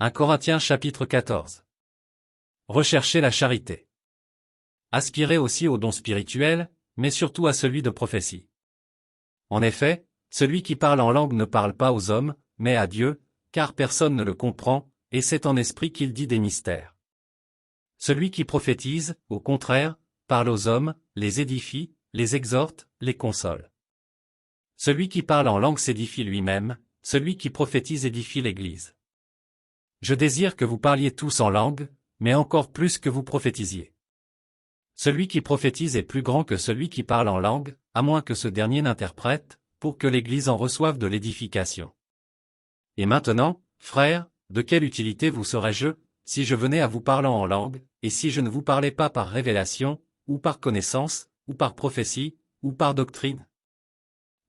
1 Corinthiens chapitre 14. Recherchez la charité. Aspirez aussi aux dons spirituels, mais surtout à celui de prophétie. En effet, celui qui parle en langue ne parle pas aux hommes, mais à Dieu, car personne ne le comprend, et c'est en esprit qu'il dit des mystères. Celui qui prophétise, au contraire, parle aux hommes, les édifie, les exhorte, les console. Celui qui parle en langue s'édifie lui-même, celui qui prophétise édifie l'Église. Je désire que vous parliez tous en langue, mais encore plus que vous prophétisiez. Celui qui prophétise est plus grand que celui qui parle en langue, à moins que ce dernier n'interprète, pour que l'Église en reçoive de l'édification. Et maintenant, frères, de quelle utilité vous serais-je, si je venais à vous parlant en langue, et si je ne vous parlais pas par révélation, ou par connaissance, ou par prophétie, ou par doctrine?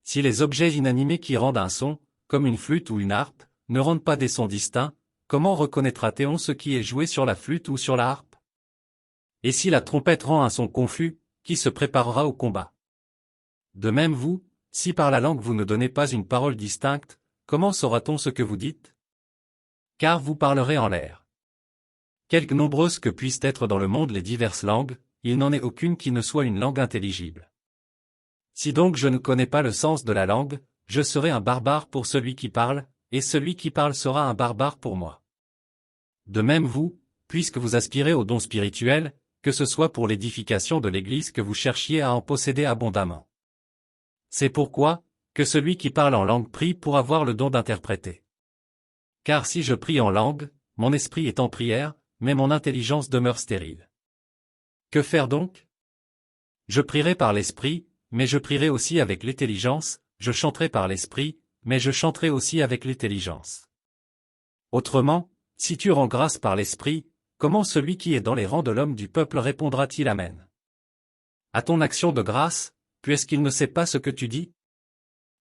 Si les objets inanimés qui rendent un son, comme une flûte ou une harpe, ne rendent pas des sons distincts, comment reconnaîtra-t-on ce qui est joué sur la flûte ou sur la harpe? Et si la trompette rend un son confus, qui se préparera au combat? De même vous, si par la langue vous ne donnez pas une parole distincte, comment saura-t-on ce que vous dites? Car vous parlerez en l'air. Quelque nombreuses que puissent être dans le monde les diverses langues, il n'en est aucune qui ne soit une langue intelligible. Si donc je ne connais pas le sens de la langue, je serai un barbare pour celui qui parle, et celui qui parle sera un barbare pour moi. De même vous, puisque vous aspirez aux dons spirituels, que ce soit pour l'édification de l'Église que vous cherchiez à en posséder abondamment. C'est pourquoi, que celui qui parle en langue prie pour avoir le don d'interpréter. Car si je prie en langue, mon esprit est en prière, mais mon intelligence demeure stérile. Que faire donc? Je prierai par l'esprit, mais je prierai aussi avec l'intelligence, je chanterai par l'esprit, mais je chanterai aussi avec l'intelligence. Autrement, si tu rends grâce par l'esprit, comment celui qui est dans les rangs de l'homme du peuple répondra-t-il Amen? À ton action de grâce, puisqu'il ne sait pas ce que tu dis?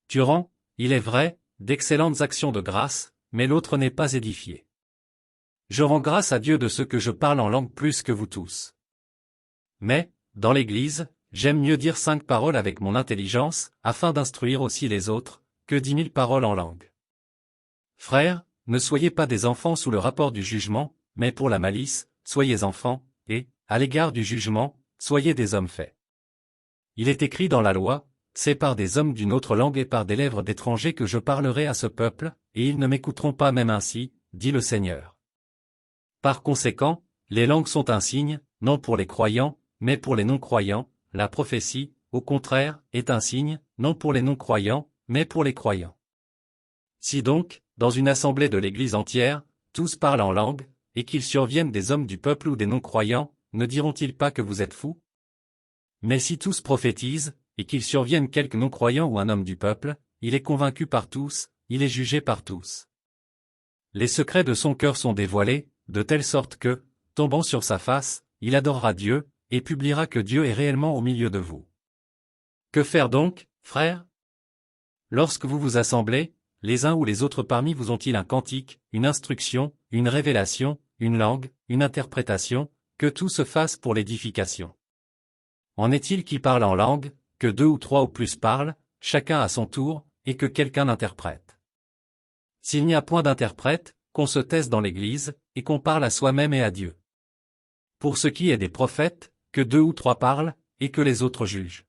Tu rends, il est vrai, d'excellentes actions de grâce, mais l'autre n'est pas édifié. Je rends grâce à Dieu de ce que je parle en langue plus que vous tous. Mais, dans l'Église, j'aime mieux dire 5 paroles avec mon intelligence, afin d'instruire aussi les autres, que 10 000 paroles en langue. Frères, ne soyez pas des enfants sous le rapport du jugement, mais pour la malice, soyez enfants, et, à l'égard du jugement, soyez des hommes faits. Il est écrit dans la loi, c'est par des hommes d'une autre langue et par des lèvres d'étrangers que je parlerai à ce peuple, et ils ne m'écouteront pas même ainsi, dit le Seigneur. Par conséquent, les langues sont un signe, non pour les croyants, mais pour les non-croyants, la prophétie, au contraire, est un signe, non pour les non-croyants, mais pour les croyants. Si donc, dans une assemblée de l'Église entière, tous parlent en langue, et qu'il survienne des hommes du peuple ou des non-croyants, ne diront-ils pas que vous êtes fous? Mais si tous prophétisent, et qu'il survienne quelque non-croyant ou un homme du peuple, il est convaincu par tous, il est jugé par tous. Les secrets de son cœur sont dévoilés, de telle sorte que, tombant sur sa face, il adorera Dieu, et publiera que Dieu est réellement au milieu de vous. Que faire donc, frères? Lorsque vous vous assemblez, les uns ou les autres parmi vous ont-ils un cantique, une instruction, une révélation, une langue, une interprétation, que tout se fasse pour l'édification? En est-il qui parle en langue, que 2 ou 3 ou plus parlent, chacun à son tour, et que quelqu'un interprète? S'il n'y a point d'interprète, qu'on se taise dans l'Église, et qu'on parle à soi-même et à Dieu. Pour ce qui est des prophètes, que 2 ou 3 parlent, et que les autres jugent.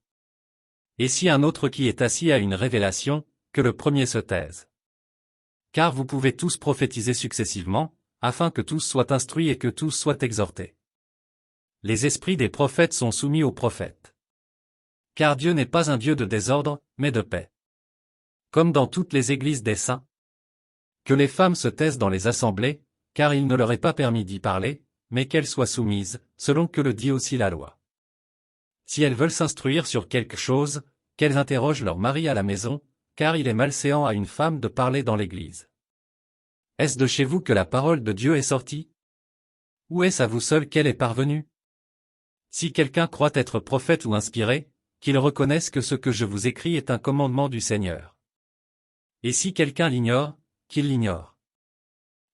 Et si un autre qui est assis a une révélation, que le premier se taise. Car vous pouvez tous prophétiser successivement, afin que tous soient instruits et que tous soient exhortés. Les esprits des prophètes sont soumis aux prophètes. Car Dieu n'est pas un Dieu de désordre, mais de paix. Comme dans toutes les églises des saints. Que les femmes se taisent dans les assemblées, car il ne leur est pas permis d'y parler, mais qu'elles soient soumises, selon que le dit aussi la loi. Si elles veulent s'instruire sur quelque chose, qu'elles interrogent leur mari à la maison, car il est malséant à une femme de parler dans l'église. Est-ce de chez vous que la parole de Dieu est sortie? Ou est-ce à vous seul qu'elle est parvenue? Si quelqu'un croit être prophète ou inspiré, qu'il reconnaisse que ce que je vous écris est un commandement du Seigneur. Et si quelqu'un l'ignore, qu'il l'ignore.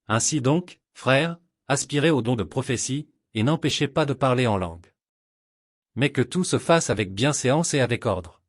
Ainsi donc, frères, aspirez au don de prophétie, et n'empêchez pas de parler en langue. Mais que tout se fasse avec bienséance et avec ordre.